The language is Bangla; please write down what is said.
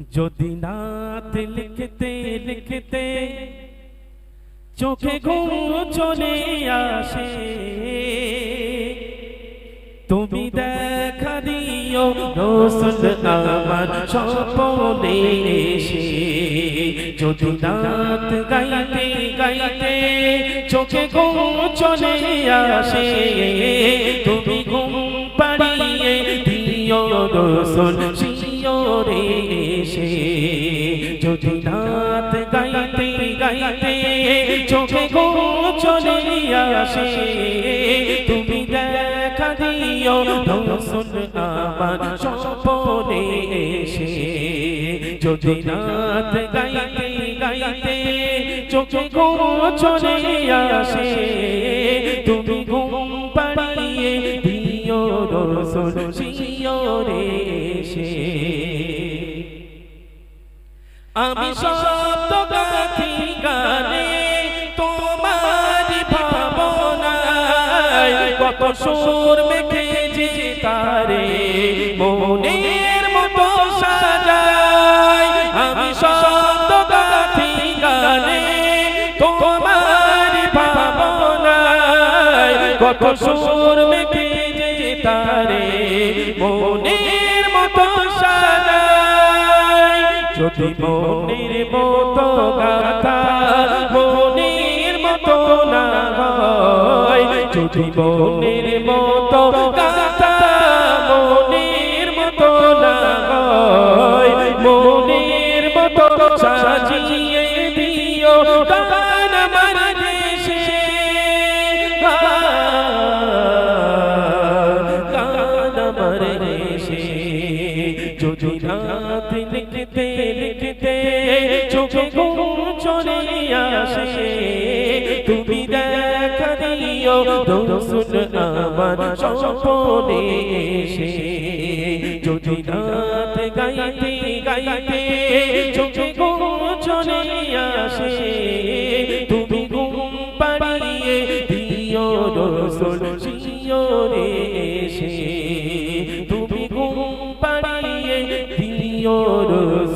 যদি নাত লিখতে লিখতে চোখে ঘুম চলে আসে, তুমি দেখা দিও রাসূল আমার স্বপ্নে এসে। যদি নাত গাইতে গাইতে চোখে ঘুম চলে আসে, তুমি ঘুম পাড়িয়ে দিও রাসূল শিয়রে এসে। যদি নাত গাইতে গাইতে চোখে ঘুম চলে আসে, তুমি দেখা দিও রাসূল আমার স্বপ্নে এসে। যদি নাত গাইতে গাইতে চোখে ঘুম চলে আসে, তুমি ঘুম পাড়িয়ে দিও রাসূল শিয়রে এসে। আমি শব্দ গাথি গানে তোমার ভাবনায়, কত সুর মেখেছি তারে মনের মতো সাজাই। আমি শব্দ গাথি গানে তোমার ভাবনায়, কত সুর মেখেছি তারে মনের মতো সাজাই। যদি মনের মতো গাথা মনের মতো না হয়, যদি মনের মতো গাথা মনের মতো না হয়, মনের মতো সাজিয়ে দিও গান আমার দেশে, গান আমার দেশে। যদি রাত লিখতে লিখতে চোখে ঘুম চলে আসে, তুমি দেখা দিও রাসূল আমার স্বপ্নে এসে। যদি রাত গাইতে গাইতে চোখে ঘুম চলে আসে, তুমি ঘুম পাড়িয়ে দিও রাসূল শিয়রে এসে। তুমি ঘুম পাড়িয়ে দিও রাসূল